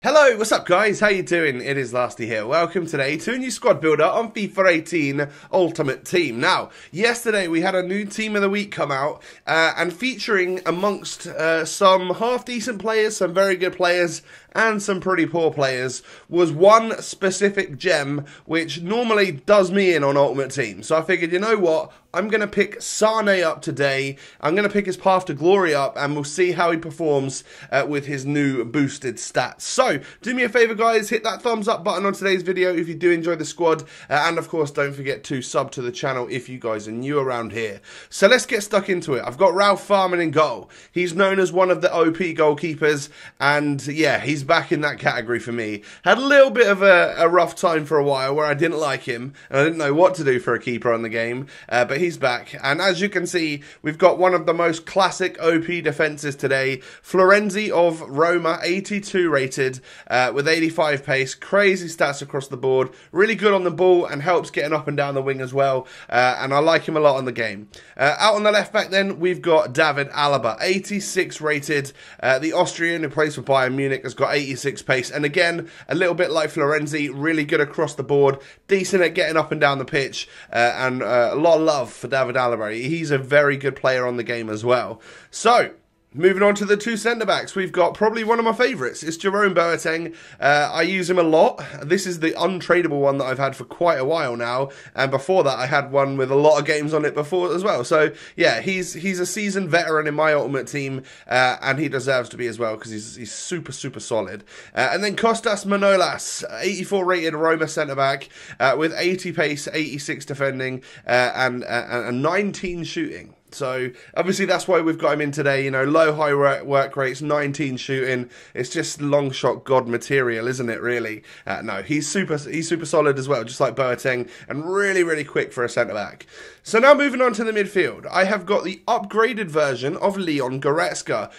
Hello, what's up guys? How you doing? It is Lasty here. Welcome today to a new squad builder on FIFA 18 Ultimate Team. Now, yesterday we had a new Team of the Week come out and featuring amongst some half-decent players, some very good players, and some pretty poor players, was one specific gem which normally does me in on Ultimate Team. So I figured, you know what? I'm going to pick Sané up today. I'm going to pick his Path to Glory up, and we'll see how he performs with his new boosted stats. So, do me a favour guys, hit that thumbs up button on today's video if you do enjoy the squad, and of course don't forget to sub to the channel if you guys are new around here. So let's get stuck into it. I've got Ralph Farman in goal. He's known as one of the OP goalkeepers, and yeah, he's back in that category for me. Had a little bit of a rough time for a while where I didn't like him, and I didn't know what to do for a keeper on the game, but he's back, and as you can see, we've got one of the most classic OP defences today. Florenzi of Roma, 82 rated, with 85 pace, crazy stats across the board, really good on the ball and helps getting up and down the wing as well, and I like him a lot on the game. Out on the left back then, we've got David Alaba, 86 rated, the Austrian who plays for Bayern Munich has got 86 pace, and again, a little bit like Florenzi, really good across the board, decent at getting up and down the pitch, and a lot of love for David Alaba. He's a very good player on the game as well. So, moving on to the two centre-backs, we've got probably one of my favourites. It's Jerome Boateng. I use him a lot. This is the untradeable one that I've had for quite a while now, and before that I had one with a lot of games on it before as well. So yeah, he's a seasoned veteran in my ultimate team, and he deserves to be as well because he's super solid. And then Kostas Manolas, 84 rated Roma centre-back, with 80 pace, 86 defending, and 19 shooting. So, obviously, that's why we've got him in today, you know, low, high work rates, 19 shooting. It's just long shot god material, isn't it, really? No, he's super solid as well, just like Boateng, and really quick for a centre-back. So now moving on to the midfield, I have got the upgraded version of Leon Goretzka.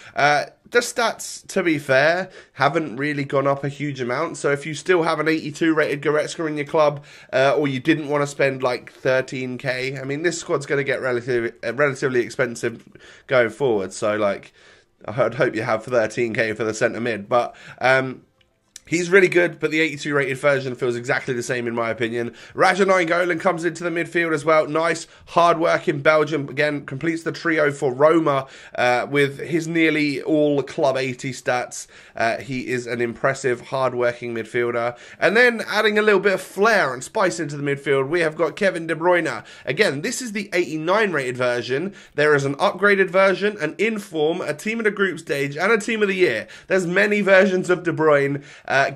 The stats, to be fair, haven't really gone up a huge amount. So if you still have an 82 rated Goretzka in your club, or you didn't want to spend like 13k, I mean, this squad's going to get relatively expensive going forward. So like, I'd hope you have 13k for the centre mid, but he's really good, but the 82 rated version feels exactly the same in my opinion. Raja Nainggolan comes into the midfield as well. Nice, hard-working Belgium. Again, completes the trio for Roma with his nearly all club 80 stats. He is an impressive, hard-working midfielder. And then adding a little bit of flair and spice into the midfield, we have got Kevin De Bruyne. Again, this is the 89 rated version. There is an upgraded version, an inform, a team of the group stage, and a team of the year. There's many versions of De Bruyne.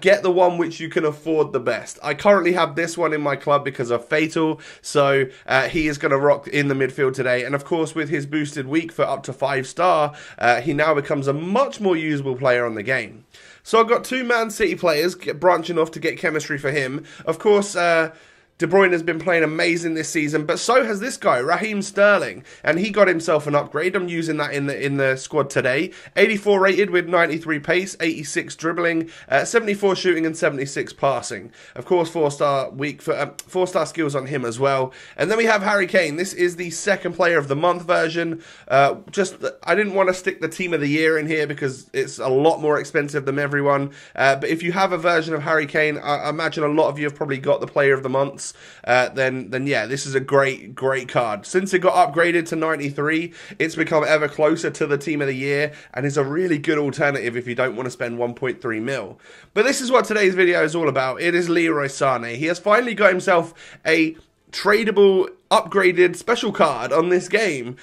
Get the one which you can afford the best. I currently have this one in my club because of Fatal, so he is going to rock in the midfield today. And of course, with his boosted week for up to 5-star, he now becomes a much more usable player on the game. So I've got two Man City players branching off to get chemistry for him. Of course, De Bruyne has been playing amazing this season, but so has this guy, Raheem Sterling, and he got himself an upgrade. I'm using that in the squad today. 84 rated with 93 pace, 86 dribbling, 74 shooting, and 76 passing. Of course, 4-star week for 4-star skills on him as well. And then we have Harry Kane. This is the second player of the month version. I didn't want to stick the team of the year in here because it's a lot more expensive than everyone. But if you have a version of Harry Kane, I imagine a lot of you have probably got the player of the months. Then yeah, this is a great card. Since it got upgraded to 93, it's become ever closer to the team of the year and is a really good alternative if you don't want to spend 1.3 mil. But this is what today's video is all about. It is Leroy Sané. He has finally got himself a tradable upgraded special card on this game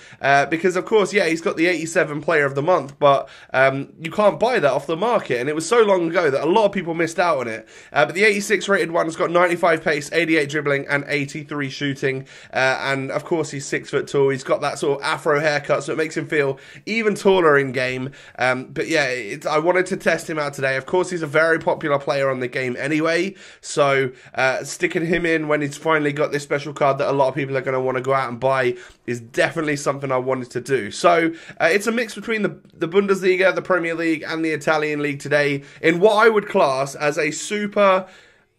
because of course, yeah, he's got the 87 player of the month, but you can't buy that off the market, and it was so long ago that a lot of people missed out on it. But the 86 rated one has got 95 pace, 88 dribbling, and 83 shooting, and of course he's 6 foot tall. He's got that sort of afro haircut, so it makes him feel even taller in game. But yeah, I wanted to test him out today. Of course, he's a very popular player on the game anyway, so sticking him in when he's finally got this special card that a lot of people are going to want to go out and buy is definitely something I wanted to do. So it's a mix between the Bundesliga, the Premier League, and the Italian League today in what I would class as a super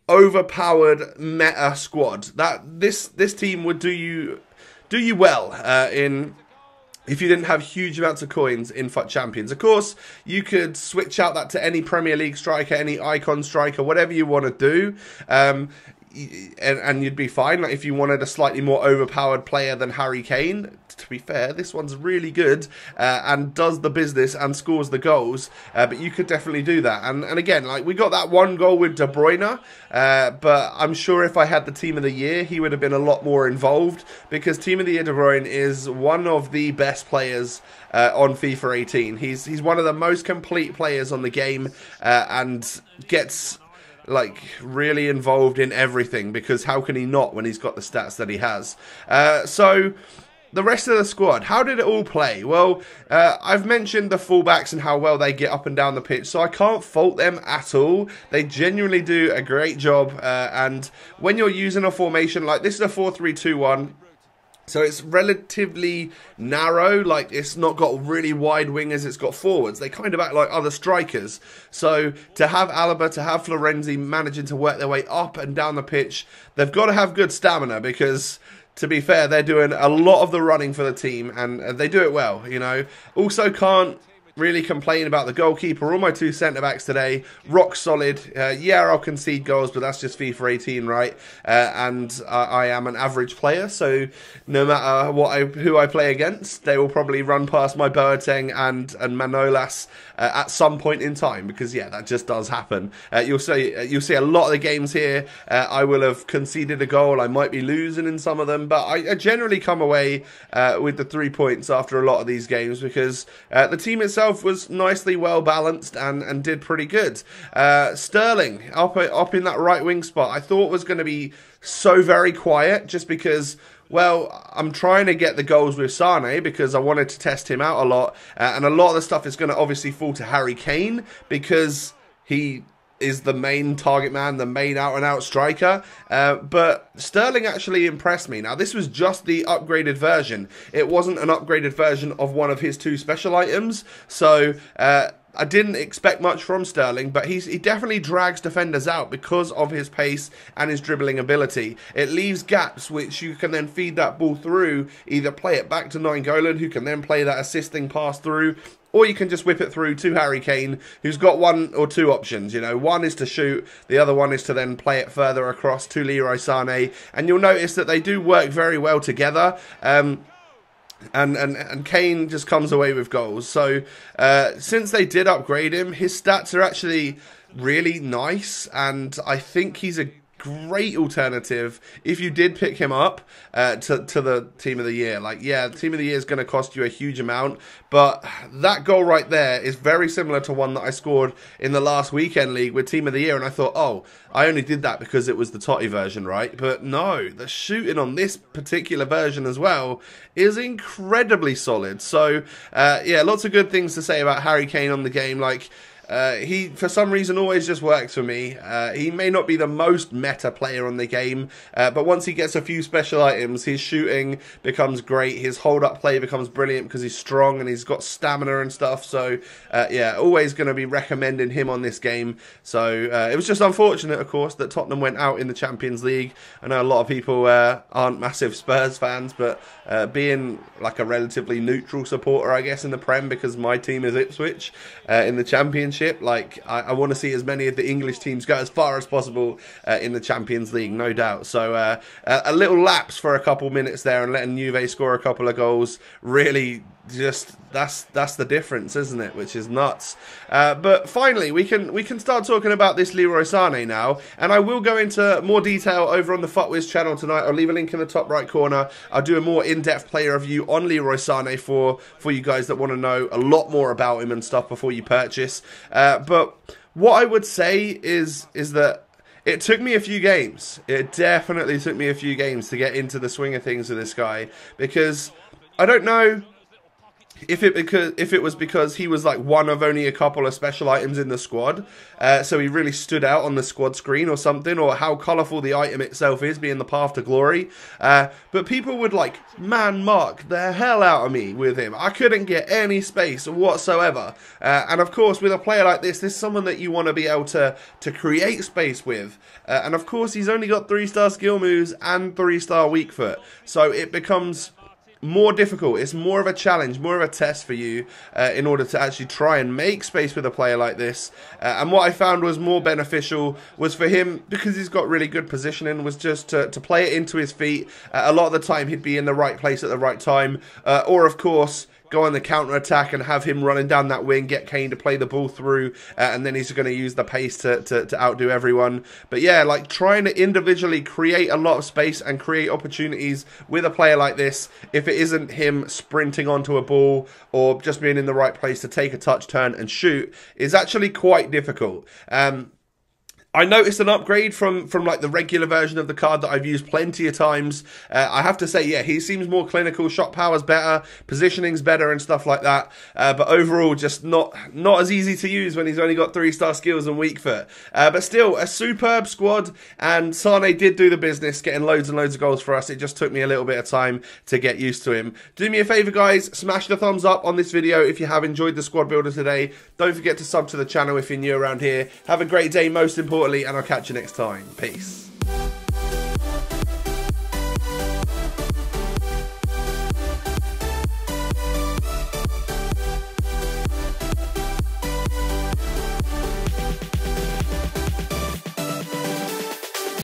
overpowered meta squad. That this team would do you well in if you didn't have huge amounts of coins in FUT Champions. Of course, you could switch out that to any Premier League striker, any icon striker, whatever you want to do. And you'd be fine. Like if you wanted a slightly more overpowered player than Harry Kane, to be fair, this one's really good and does the business and scores the goals. But you could definitely do that. And again, like we got that one goal with De Bruyne, but I'm sure if I had the Team of the Year, he would have been a lot more involved, because Team of the Year De Bruyne is one of the best players on FIFA 18. He's one of the most complete players on the game and gets like really involved in everything, because how can he not when he's got the stats that he has? So the rest of the squad, how did it all play? Well, I've mentioned the fullbacks and how well they get up and down the pitch, so I can't fault them at all. They genuinely do a great job, and when you're using a formation like this, is a 4-3-2-1. So it's relatively narrow, like it's not got really wide wingers, it's got forwards. They kind of act like other strikers. So to have Alaba, to have Florenzi managing to work their way up and down the pitch, they've got to have good stamina, because to be fair, they're doing a lot of the running for the team, and they do it well, you know. Also can't really complain about the goalkeeper or my two centre-backs today. Rock solid. Yeah, I'll concede goals, but that's just FIFA 18, right? And I am an average player, so no matter who I play against, they will probably run past my Boateng and Manolas at some point in time, because yeah, that just does happen. You'll see a lot of the games here. I will have conceded a goal. I might be losing in some of them, but I generally come away with the 3 points after a lot of these games, because the team itself was nicely well balanced and did pretty good. Sterling up in that right wing spot, I thought was going to be so very quiet, just because, well, I'm trying to get the goals with Sané because I wanted to test him out a lot, and a lot of the stuff is going to obviously fall to Harry Kane, because he is the main target man, the main out-and-out striker. But Sterling actually impressed me. Now, this was just the upgraded version. It wasn't an upgraded version of one of his 2 special items. So I didn't expect much from Sterling, but he definitely drags defenders out because of his pace and his dribbling ability. It leaves gaps which you can then feed that ball through, either play it back to Nainggolan, who can then play that assisting pass through, or you can just whip it through to Harry Kane, who's got 1 or 2 options. You know, one is to shoot, the other one is to then play it further across to Leroy Sané. And you'll notice that they do work very well together. And Kane just comes away with goals. So since they did upgrade him, his stats are actually really nice, and I think he's a great alternative if you did pick him up to the Team of the Year. Like, yeah, the Team of the Year is going to cost you a huge amount, but that goal right there is very similar to one that I scored in the last weekend league with Team of the Year, and I thought, oh, I only did that because it was the Totti version, right? But no, the shooting on this particular version as well is incredibly solid. So yeah, lots of good things to say about Harry Kane on the game. Like, he, for some reason, always just works for me. He may not be the most meta player on the game, but once he gets a few special items, his shooting becomes great. His hold-up play becomes brilliant because he's strong and he's got stamina and stuff. So, yeah, always going to be recommending him on this game. So, it was just unfortunate, of course, that Tottenham went out in the Champions League. I know a lot of people aren't massive Spurs fans, but being like a relatively neutral supporter, I guess, in the Prem, because my team is Ipswich in the Championship. Like, I want to see as many of the English teams go as far as possible in the Champions League, no doubt. So a little lapse for a couple minutes there and letting Juve score a couple of goals, really just that's the difference, isn't it? Which is nuts. But finally, we can start talking about this Leroy Sané now, and I will go into more detail over on the FUTWIZ channel tonight. I'll leave a link in the top right corner. I'll do a more in-depth player review on Leroy Sané for you guys that want to know a lot more about him and stuff before you purchase. But what I would say is that it took me a few games. It definitely took me a few games to get into the swing of things with this guy, because I don't know if it was because he was like one of only a couple of special items in the squad, so he really stood out on the squad screen or something, or how colourful the item itself is, being the path to glory. But people would like man-mark the hell out of me with him. I couldn't get any space whatsoever. And of course, with a player like this is someone that you want to be able to create space with. And of course, he's only got 3-star skill moves and 3-star weak foot, so it becomes more difficult. It's more of a challenge, more of a test for you in order to actually try and make space with a player like this. And what I found was more beneficial was for him, because he's got really good positioning, was just to play it into his feet. A lot of the time he'd be in the right place at the right time, or of course go on the counter-attack and have him running down that wing, get Kane to play the ball through, and then he's going to use the pace to outdo everyone. But yeah, like trying to individually create a lot of space and create opportunities with a player like this, if it isn't him sprinting onto a ball or just being in the right place to take a touch, turn and shoot, is actually quite difficult. I noticed an upgrade from like the regular version of the card that I've used plenty of times. I have to say, yeah, he seems more clinical, shot power's better, positioning's better and stuff like that. But overall, just not as easy to use when he's only got 3-star skills and weak foot. But still, a superb squad, and Sané did do the business, getting loads and loads of goals for us. It just took me a little bit of time to get used to him. Do me a favour, guys, smash the thumbs up on this video if you have enjoyed the squad builder today. Don't forget to sub to the channel if you're new around here. Have a great day, most importantly, and I'll catch you next time. Peace.